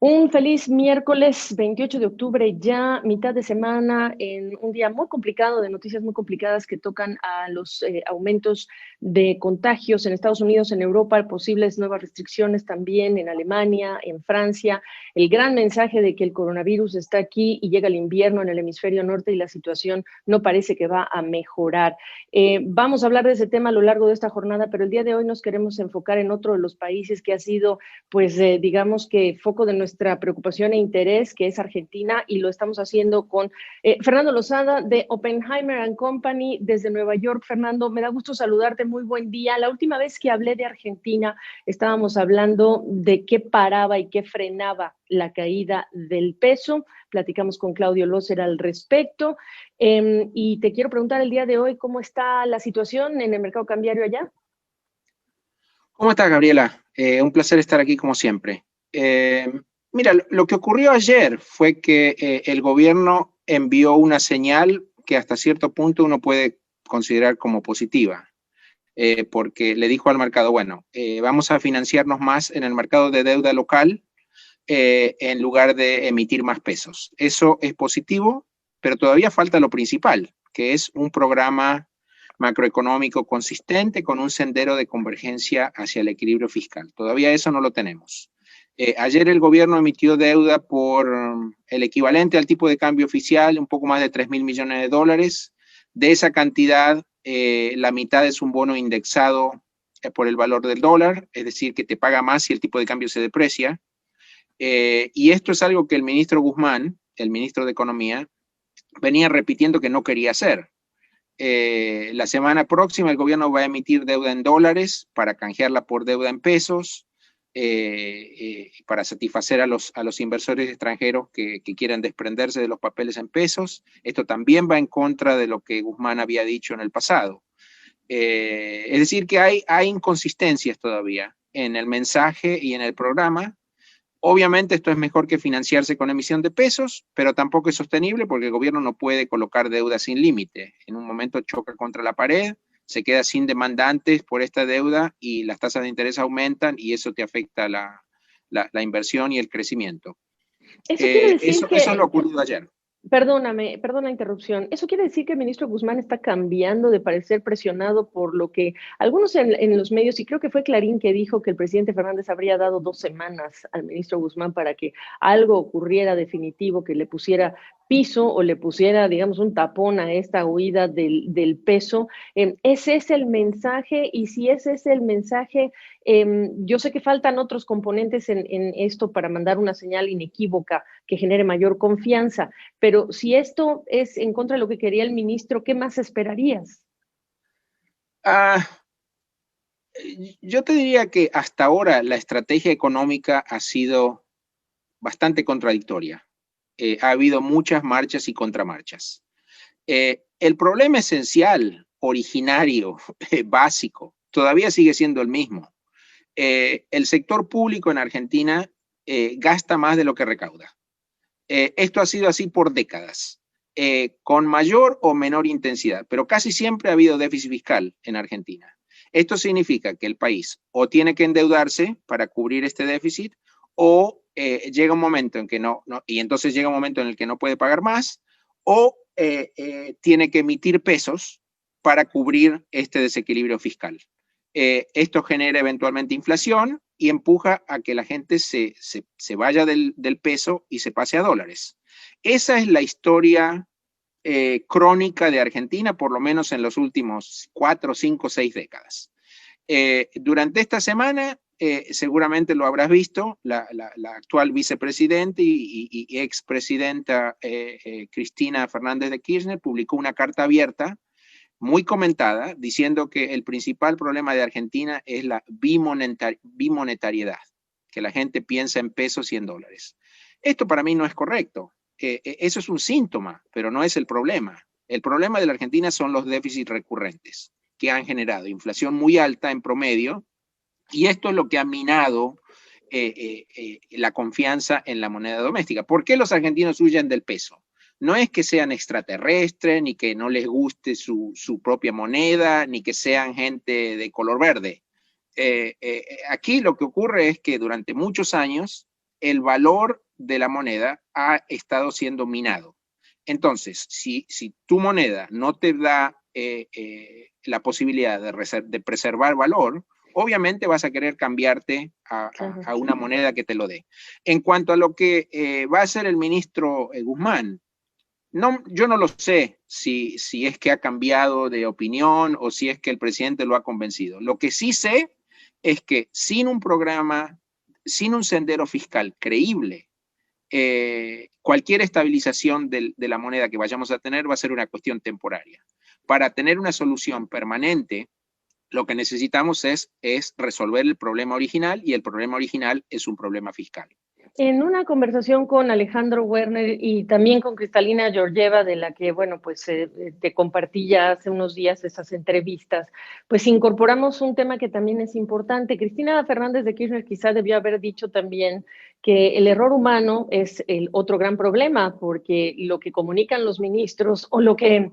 Un feliz miércoles 28 de octubre, ya mitad de semana, en un día muy complicado, de noticias muy complicadas que tocan a los aumentos de contagios en Estados Unidos, en Europa, posibles nuevas restricciones también en Alemania, en Francia. El gran mensaje de que el coronavirus está aquí y llega el invierno en el hemisferio norte y la situación no parece que va a mejorar. Vamos a hablar de ese tema a lo largo de esta jornada, pero el día de hoy nos queremos enfocar en otro de los países que ha sido, pues, digamos que foco de nuestra preocupación e interés, que es Argentina, y lo estamos haciendo con Fernando Lozada de Oppenheimer and Company desde Nueva York. Fernando, me da gusto saludarte, muy buen día. La última vez que hablé de Argentina estábamos hablando de qué paraba y qué frenaba la caída del peso. Platicamos con Claudio Lozer al respecto. Y te quiero preguntar el día de hoy, ¿cómo está la situación en el mercado cambiario allá? ¿Cómo estás, Gabriela? Un placer estar aquí como siempre. Mira, lo que ocurrió ayer fue que el gobierno envió una señal que hasta cierto punto uno puede considerar como positiva, porque le dijo al mercado, bueno, vamos a financiarnos más en el mercado de deuda local en lugar de emitir más pesos. Eso es positivo, pero todavía falta lo principal, que es un programa macroeconómico consistente con un sendero de convergencia hacia el equilibrio fiscal. Todavía eso no lo tenemos. Ayer el gobierno emitió deuda por el equivalente al tipo de cambio oficial, un poco más de 3.000 millones de dólares. De esa cantidad, la mitad es un bono indexado por el valor del dólar, es decir, que te paga más si el tipo de cambio se deprecia. Y esto es algo que el ministro Guzmán, el ministro de Economía, venía repitiendo que no quería hacer. La semana próxima el gobierno va a emitir deuda en dólares para canjearla por deuda en pesos, para satisfacer a los inversores extranjeros que quieran desprenderse de los papeles en pesos. Esto también va en contra de lo que Guzmán había dicho en el pasado. Es decir, que hay inconsistencias todavía en el mensaje y en el programa. Obviamente esto es mejor que financiarse con emisión de pesos, pero tampoco es sostenible porque el gobierno no puede colocar deuda sin límite. En un momento choca contra la pared, se queda sin demandantes por esta deuda y las tasas de interés aumentan y eso te afecta la inversión y el crecimiento. Eso quiere decir Eso es lo que, ocurrido ayer. perdona la interrupción, eso quiere decir que el ministro Guzmán está cambiando de parecer, presionado por lo que algunos en los medios, y creo que fue Clarín que dijo que el presidente Fernández habría dado 2 semanas al ministro Guzmán para que algo ocurriera definitivo, que le pusiera piso o le pusiera, digamos, un tapón a esta huida del peso. ¿Ese es el mensaje? Y si ese es el mensaje, yo sé que faltan otros componentes en esto para mandar una señal inequívoca que genere mayor confianza, pero si esto es en contra de lo que quería el ministro, ¿qué más esperarías? Ah, yo te diría que hasta ahora la estrategia económica ha sido bastante contradictoria. Ha habido muchas marchas y contramarchas. El problema esencial, originario, básico, todavía sigue siendo el mismo. El sector público en Argentina gasta más de lo que recauda. Esto ha sido así por décadas, con mayor o menor intensidad, pero casi siempre ha habido déficit fiscal en Argentina. Esto significa que el país o tiene que endeudarse para cubrir este déficit o llega un momento en que y entonces llega un momento en el que no puede pagar más, o tiene que emitir pesos para cubrir este desequilibrio fiscal. Esto genera eventualmente inflación y empuja a que la gente se vaya del peso y se pase a dólares. Esa es la historia crónica de Argentina, por lo menos en los últimos 4, 5, 6 décadas. Durante esta semana, seguramente lo habrás visto, la actual vicepresidenta y expresidenta Cristina Fernández de Kirchner publicó una carta abierta muy comentada, diciendo que el principal problema de Argentina es la bimonetariedad, que la gente piensa en pesos y en dólares. Esto para mí no es correcto. Eso es un síntoma, pero no es el problema. El problema de la Argentina son los déficits recurrentes, que han generado inflación muy alta en promedio, y esto es lo que ha minado la confianza en la moneda doméstica. ¿Por qué los argentinos huyen del peso? No es que sean extraterrestres, ni que no les guste su propia moneda, ni que sean gente de color verde. Aquí lo que ocurre es que durante muchos años el valor de la moneda ha estado siendo minado. Entonces, si tu moneda no te da la posibilidad de preservar valor, obviamente vas a querer cambiarte a una moneda que te lo dé. En cuanto a lo que va a hacer el ministro Guzmán, yo no lo sé si es que ha cambiado de opinión o si es que el presidente lo ha convencido. Lo que sí sé es que sin un programa, sin un sendero fiscal creíble, cualquier estabilización de la moneda que vayamos a tener va a ser una cuestión temporaria. Para tener una solución permanente, lo que necesitamos es resolver el problema original, y el problema original es un problema fiscal. En una conversación con Alejandro Werner y también con Cristalina Georgieva, de la que, bueno, pues te compartí ya hace unos días esas entrevistas, pues incorporamos un tema que también es importante. Cristina Fernández de Kirchner quizá debió haber dicho también que el error humano es el otro gran problema, porque lo que comunican los ministros o lo que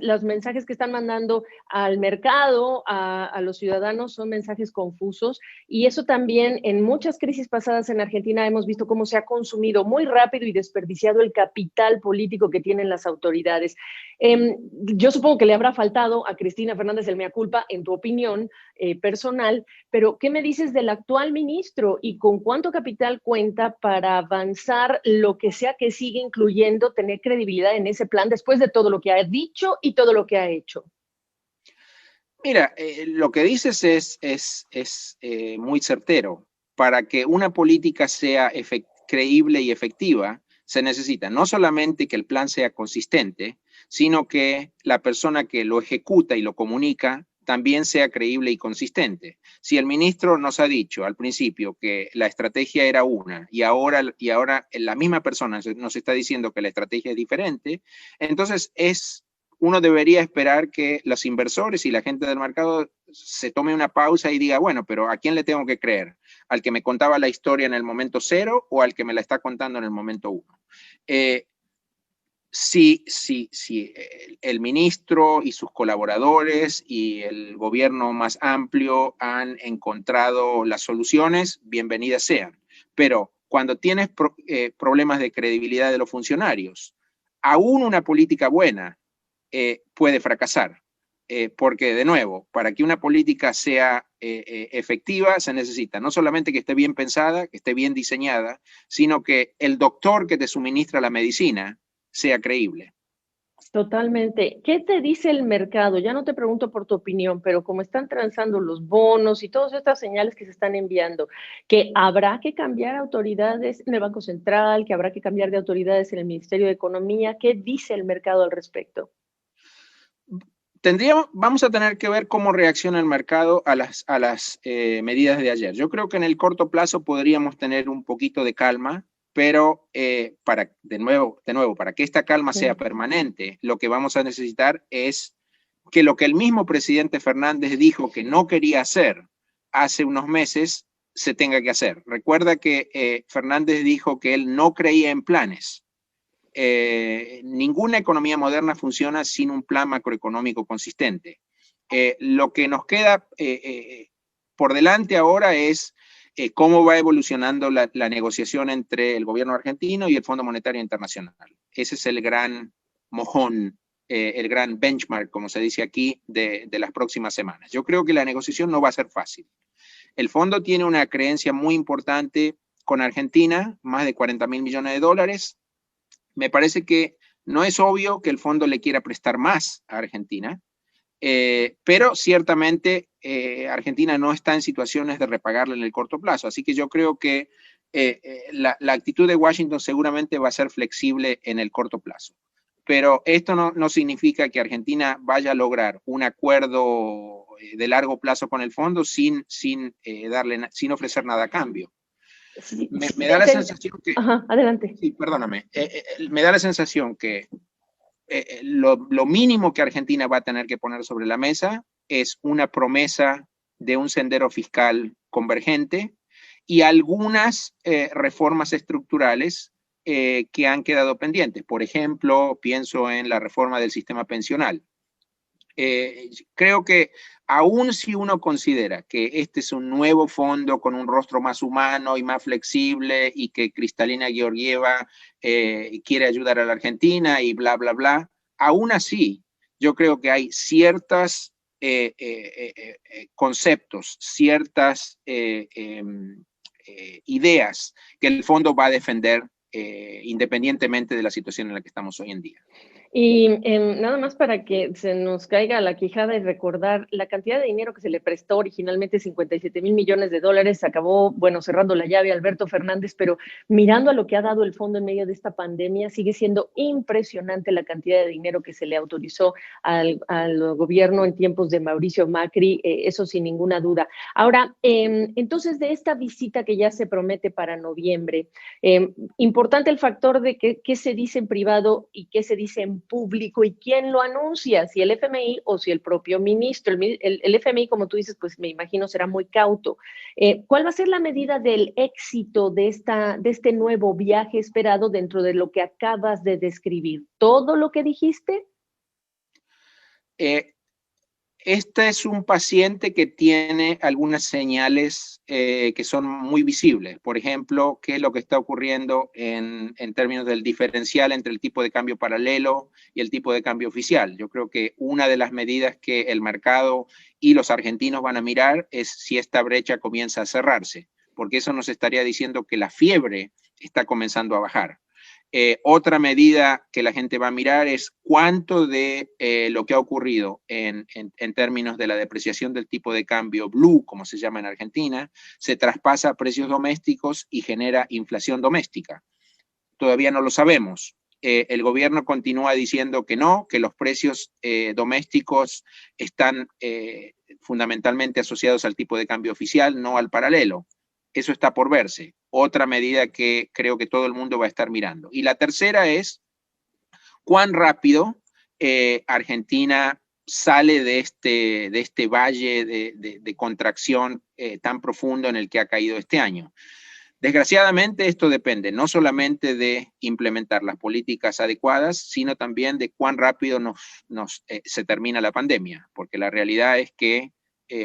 los mensajes que están mandando al mercado, a los ciudadanos, son mensajes confusos, y eso también en muchas crisis pasadas en Argentina hemos visto cómo se ha consumido muy rápido y desperdiciado el capital político que tienen las autoridades. Yo supongo que le habrá faltado a Cristina Fernández el mea culpa, en tu opinión personal, pero ¿qué me dices del actual ministro y con cuánto capital cuenta para avanzar lo que sea que siga incluyendo, tener credibilidad en ese plan después de todo lo que ha dicho y todo lo que ha hecho? Mira, lo que dices es muy certero. Para que una política sea creíble y efectiva, se necesita no solamente que el plan sea consistente, sino que la persona que lo ejecuta y lo comunica también sea creíble y consistente. Si el ministro nos ha dicho al principio que la estrategia era una y ahora la misma persona nos está diciendo que la estrategia es diferente, entonces uno debería esperar que los inversores y la gente del mercado se tome una pausa y diga, bueno, pero ¿a quién le tengo que creer? ¿Al que me contaba la historia en el momento 0 o al que me la está contando en el momento 1? Si el ministro y sus colaboradores y el gobierno más amplio han encontrado las soluciones, bienvenidas sean. Pero cuando tienes problemas de credibilidad de los funcionarios, aún una política buena puede fracasar. Porque, de nuevo, para que una política sea efectiva, se necesita no solamente que esté bien pensada, que esté bien diseñada, sino que el doctor que te suministra la medicina sea creíble. Totalmente. ¿Qué te dice el mercado? Ya no te pregunto por tu opinión, pero como están transando los bonos y todas estas señales que se están enviando, que habrá que cambiar autoridades en el Banco Central, que habrá que cambiar de autoridades en el Ministerio de Economía, ¿qué dice el mercado al respecto? Vamos a tener que ver cómo reacciona el mercado a las medidas de ayer. Yo creo que en el corto plazo podríamos tener un poquito de calma, pero de nuevo, para que esta calma sea permanente, lo que vamos a necesitar es que lo que el mismo presidente Fernández dijo que no quería hacer hace unos meses, se tenga que hacer. Recuerda que Fernández dijo que él no creía en planes. Ninguna economía moderna funciona sin un plan macroeconómico consistente. Lo que nos queda por delante ahora es cómo va evolucionando la negociación entre el gobierno argentino y el Fondo Monetario Internacional. Ese es el gran mojón, el gran benchmark, como se dice aquí, de las próximas semanas. Yo creo que la negociación no va a ser fácil. El fondo tiene una creencia muy importante con Argentina, más de 40.000 millones de dólares. Me parece que no es obvio que el fondo le quiera prestar más a Argentina, pero ciertamente Argentina no está en situaciones de repagarle en el corto plazo. Así que yo creo que la actitud de Washington seguramente va a ser flexible en el corto plazo. Pero esto no significa que Argentina vaya a lograr un acuerdo de largo plazo con el fondo sin ofrecer nada a cambio. Sí, Me da la sensación que... Ajá, adelante. Sí, perdóname. Me da la sensación que lo mínimo que Argentina va a tener que poner sobre la mesa es una promesa de un sendero fiscal convergente y algunas reformas estructurales que han quedado pendientes. Por ejemplo, pienso en la reforma del sistema pensional. Creo que aun si uno considera que este es un nuevo fondo con un rostro más humano y más flexible y que Kristalina Georgieva quiere ayudar a la Argentina y bla, bla, bla, aún así yo creo que hay ciertos conceptos, ciertas ideas que el fondo va a defender independientemente de la situación en la que estamos hoy en día. Y nada más para que se nos caiga la quijada y recordar la cantidad de dinero que se le prestó originalmente, 57,000 millones de dólares, acabó, bueno, cerrando la llave a Alberto Fernández, pero mirando a lo que ha dado el fondo en medio de esta pandemia, sigue siendo impresionante la cantidad de dinero que se le autorizó al gobierno en tiempos de Mauricio Macri, eso sin ninguna duda. Ahora, entonces, de esta visita que ya se promete para noviembre, importante el factor de qué se dice en privado y qué se dice en público y quién lo anuncia, si el FMI o si el propio ministro. El FMI, como tú dices, pues me imagino será muy cauto. ¿Cuál va a ser la medida del éxito de este nuevo viaje esperado dentro de lo que acabas de describir? ¿Todo lo que dijiste? Este es un paciente que tiene algunas señales que son muy visibles. Por ejemplo, qué es lo que está ocurriendo en términos del diferencial entre el tipo de cambio paralelo y el tipo de cambio oficial. Yo creo que una de las medidas que el mercado y los argentinos van a mirar es si esta brecha comienza a cerrarse, porque eso nos estaría diciendo que la fiebre está comenzando a bajar. Otra medida que la gente va a mirar es cuánto de lo que ha ocurrido en términos de la depreciación del tipo de cambio blue, como se llama en Argentina, se traspasa a precios domésticos y genera inflación doméstica. Todavía no lo sabemos. El gobierno continúa diciendo que no, que los precios domésticos están fundamentalmente asociados al tipo de cambio oficial, no al paralelo. Eso está por verse. Otra medida que creo que todo el mundo va a estar mirando. Y la tercera es cuán rápido Argentina sale de este valle de contracción tan profundo en el que ha caído este año. Desgraciadamente, esto depende no solamente de implementar las políticas adecuadas, sino también de cuán rápido se termina la pandemia, porque la realidad es que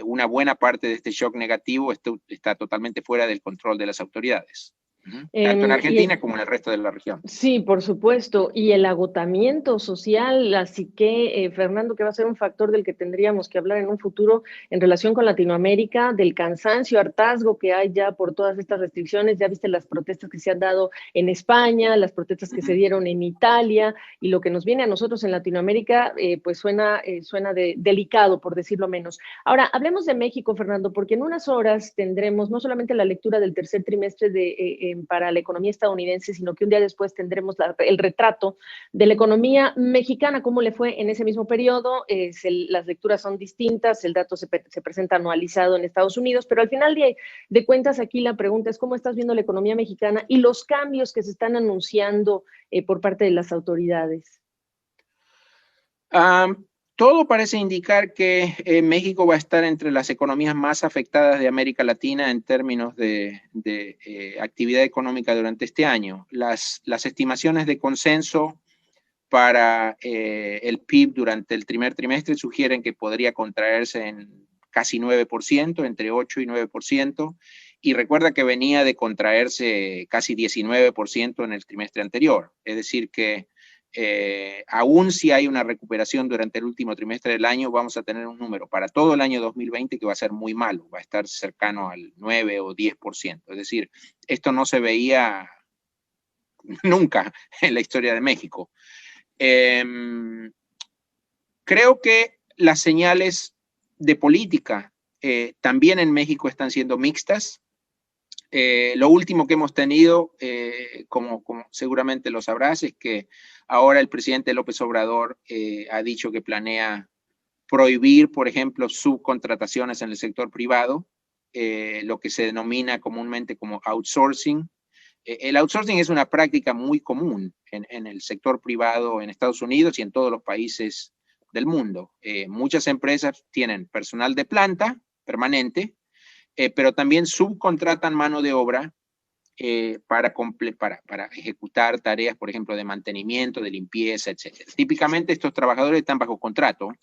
una buena parte de este shock negativo está totalmente fuera del control de las autoridades, tanto en Argentina como en el resto de la región. Sí, por supuesto. Y el agotamiento social, así que, Fernando, que va a ser un factor del que tendríamos que hablar en un futuro en relación con Latinoamérica, del cansancio, hartazgo que hay ya por todas estas restricciones. Ya viste las protestas que se han dado en España, las protestas que se dieron en Italia, y lo que nos viene a nosotros en Latinoamérica, pues suena delicado, por decirlo menos. Ahora, hablemos de México, Fernando, porque en unas horas tendremos no solamente la lectura del tercer trimestre para la economía estadounidense, sino que un día después tendremos el retrato de la economía mexicana, cómo le fue en ese mismo periodo. Las lecturas son distintas, el dato se presenta anualizado en Estados Unidos, pero al final de cuentas aquí la pregunta es cómo estás viendo la economía mexicana y los cambios que se están anunciando por parte de las autoridades. Todo parece indicar que México va a estar entre las economías más afectadas de América Latina en términos de actividad económica durante este año. Las estimaciones de consenso para el PIB durante el primer trimestre sugieren que podría contraerse en casi 9%, entre 8 y 9%, y recuerda que venía de contraerse casi 19% en el trimestre anterior. Es decir que aún si hay una recuperación durante el último trimestre del año, vamos a tener un número para todo el año 2020 que va a ser muy malo, va a estar cercano al 9 o 10%. Es decir, esto no se veía nunca en la historia de México. Creo que las señales de política también en México están siendo mixtas. Lo último que hemos tenido, como seguramente lo sabrás, es que ahora el presidente López Obrador ha dicho que planea prohibir, por ejemplo, subcontrataciones en el sector privado, lo que se denomina comúnmente como outsourcing. El outsourcing es una práctica muy común en el sector privado en Estados Unidos y en todos los países del mundo. Muchas empresas tienen personal de planta permanente, pero también subcontratan mano de obra para ejecutar tareas, por ejemplo, de mantenimiento, de limpieza, etc. Típicamente estos trabajadores están bajo contrato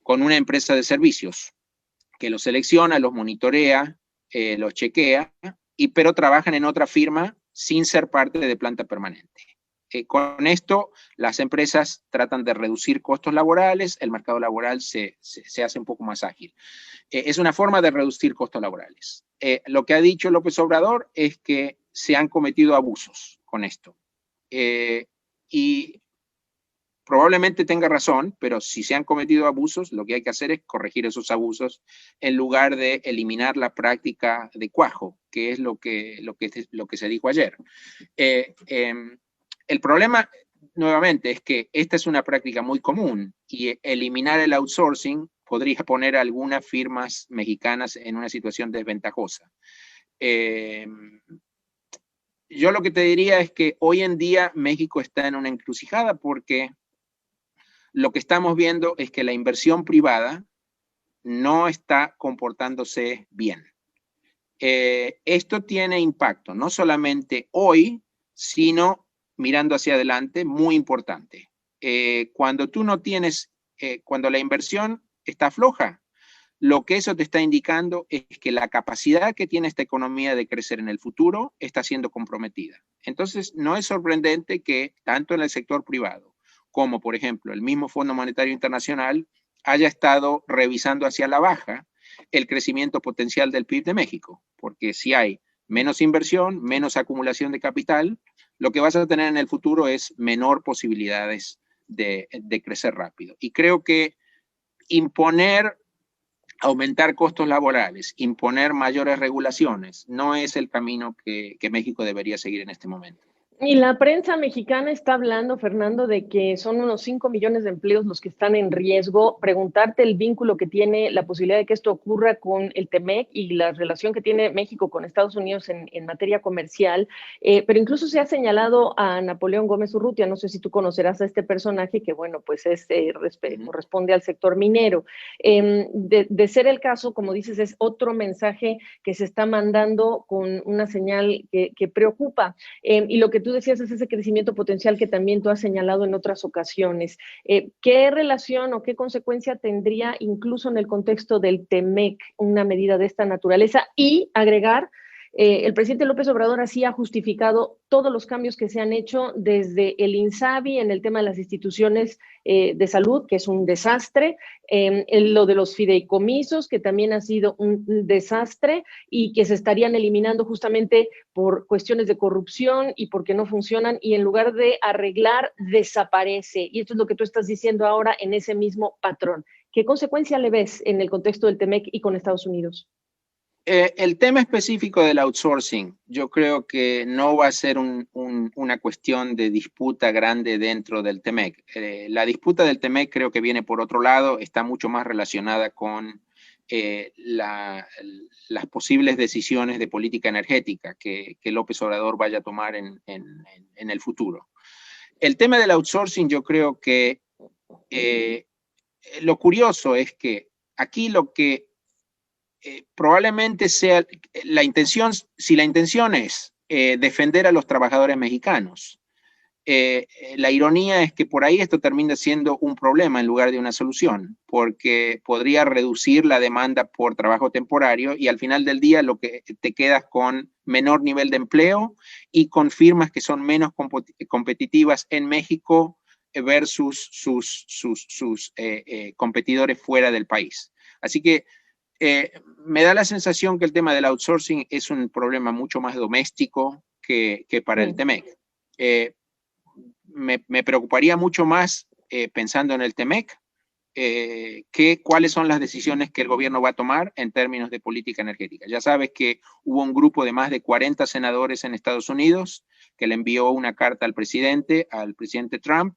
con una empresa de servicios que los selecciona, los monitorea, los chequea, pero trabajan en otra firma sin ser parte de planta permanente. Con esto, las empresas tratan de reducir costos laborales, el mercado laboral se hace un poco más ágil. Es una forma de reducir costos laborales. Lo que ha dicho López Obrador es que se han cometido abusos con esto. Y probablemente tenga razón, pero si se han cometido abusos, lo que hay que hacer es corregir esos abusos en lugar de eliminar la práctica de cuajo, que es lo que se dijo ayer. El problema, nuevamente, es que esta es una práctica muy común y eliminar el outsourcing podría poner a algunas firmas mexicanas en una situación desventajosa. Yo lo que te diría es que hoy en día México está en una encrucijada porque lo que estamos viendo es que la inversión privada no está comportándose bien. Esto tiene impacto, no solamente hoy, sino mirando hacia adelante, muy importante. Cuando tú no tienes, cuando la inversión está floja, lo que eso te está indicando es que la capacidad que tiene esta economía de crecer en el futuro está siendo comprometida. Entonces, no es sorprendente que tanto en el sector privado como, por ejemplo, el mismo Fondo Monetario Internacional haya estado revisando hacia la baja el crecimiento potencial del PIB de México, porque si hay menos inversión, menos acumulación de capital, lo que vas a tener en el futuro es menor posibilidades de crecer rápido. Y creo que aumentar costos laborales, imponer mayores regulaciones, no es el camino que México debería seguir en este momento. Y la prensa mexicana está hablando, Fernando, de que son unos 5 millones de empleos los que están en riesgo. Preguntarte el vínculo que tiene la posibilidad de que esto ocurra con el TEMEC y la relación que tiene México con Estados Unidos en materia comercial. Pero incluso se ha señalado a Napoleón Gómez Urrutia, no sé si tú conocerás a este personaje que, bueno, pues corresponde al sector minero. De ser el caso, como dices, es otro mensaje que se está mandando con una señal que preocupa. Y lo que tú decías es ese crecimiento potencial que también tú has señalado en otras ocasiones. ¿Qué relación o qué consecuencia tendría incluso en el contexto del TEMEC una medida de esta naturaleza? Y agregar, el presidente López Obrador así ha justificado todos los cambios que se han hecho desde el INSABI en el tema de las instituciones de salud, que es un desastre, lo de los fideicomisos, que también ha sido un desastre y que se estarían eliminando justamente por cuestiones de corrupción y porque no funcionan, y en lugar de arreglar, desaparece. Y esto es lo que tú estás diciendo ahora en ese mismo patrón. ¿Qué consecuencia le ves en el contexto del TEMEC y con Estados Unidos? El tema específico del outsourcing, yo creo que no va a ser una cuestión de disputa grande dentro del TEMEC. La disputa del TEMEC creo que viene por otro lado, está mucho más relacionada con las posibles decisiones de política energética que López Obrador vaya a tomar en el futuro. El tema del outsourcing, yo creo que lo curioso es que aquí lo que probablemente sea la intención, si la intención es defender a los trabajadores mexicanos, la ironía es que por ahí esto termina siendo un problema en lugar de una solución, porque podría reducir la demanda por trabajo temporario y al final del día lo que te quedas con menor nivel de empleo y con firmas que son menos competitivas en México versus sus competidores fuera del país. Así que me da la sensación que el tema del outsourcing es un problema mucho más doméstico que para el TEMEC. Me preocuparía mucho más pensando en el TEMEC cuáles son las decisiones que el gobierno va a tomar en términos de política energética. Ya sabes que hubo un grupo de más de 40 senadores en Estados Unidos que le envió una carta al presidente Trump,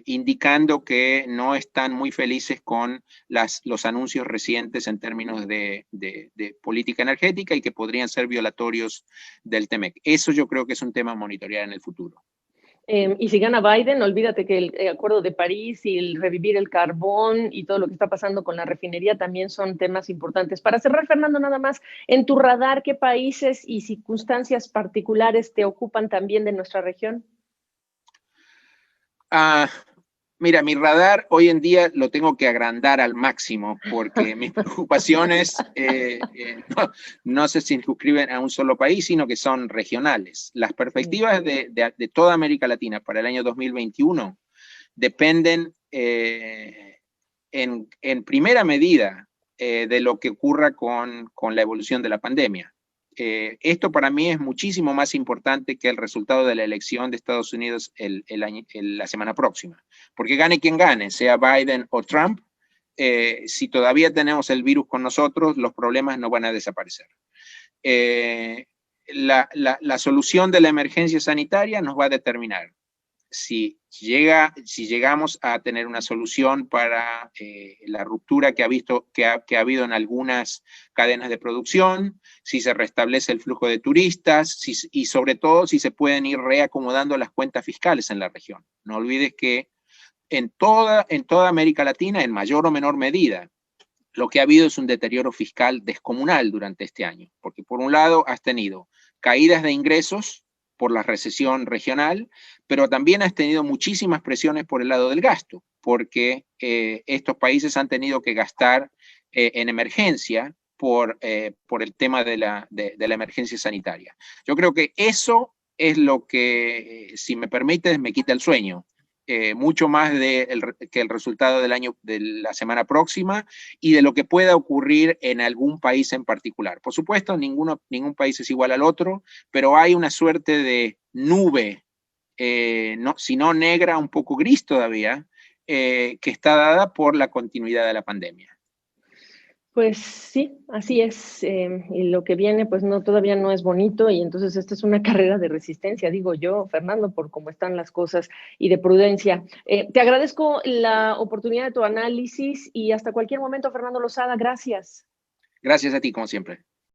indicando que no están muy felices con los anuncios recientes en términos de política energética y que podrían ser violatorios del TEMEC. Eso yo creo que es un tema a monitorear en el futuro. Y si gana Biden, olvídate que el Acuerdo de París y el revivir el carbón y todo lo que está pasando con la refinería también son temas importantes. Para cerrar, Fernando, nada más, en tu radar, ¿qué países y circunstancias particulares te ocupan también de nuestra región? Mira, mi radar hoy en día lo tengo que agrandar al máximo porque mis preocupaciones no se circunscriben a un solo país, sino que son regionales. Las perspectivas de toda América Latina para el año 2021 dependen en primera medida de lo que ocurra con la evolución de la pandemia. Esto para mí es muchísimo más importante que el resultado de la elección de Estados Unidos la semana próxima. Porque gane quien gane, sea Biden o Trump, si todavía tenemos el virus con nosotros, los problemas no van a desaparecer. La solución de la emergencia sanitaria nos va a determinar si llegamos a tener una solución para la ruptura que ha habido en algunas cadenas de producción, si se restablece el flujo de turistas y sobre todo si se pueden ir reacomodando las cuentas fiscales en la región. No olvides que en toda América Latina, en mayor o menor medida, lo que ha habido es un deterioro fiscal descomunal durante este año, porque por un lado has tenido caídas de ingresos por la recesión regional, pero también has tenido muchísimas presiones por el lado del gasto, porque estos países han tenido que gastar en emergencia por el tema de la emergencia sanitaria. Yo creo que eso es lo que, si me permites, me quita el sueño. Mucho más que el resultado de la semana próxima y de lo que pueda ocurrir en algún país en particular. Por supuesto, ningún país es igual al otro, pero hay una suerte de nube, si no negra, un poco gris todavía, que está dada por la continuidad de la pandemia. Pues sí, así es. Y lo que viene, pues no, todavía no es bonito. Y entonces esta es una carrera de resistencia, digo yo, Fernando, por cómo están las cosas y de prudencia. Te agradezco la oportunidad de tu análisis y hasta cualquier momento, Fernando Lozada, gracias. Gracias a ti, como siempre.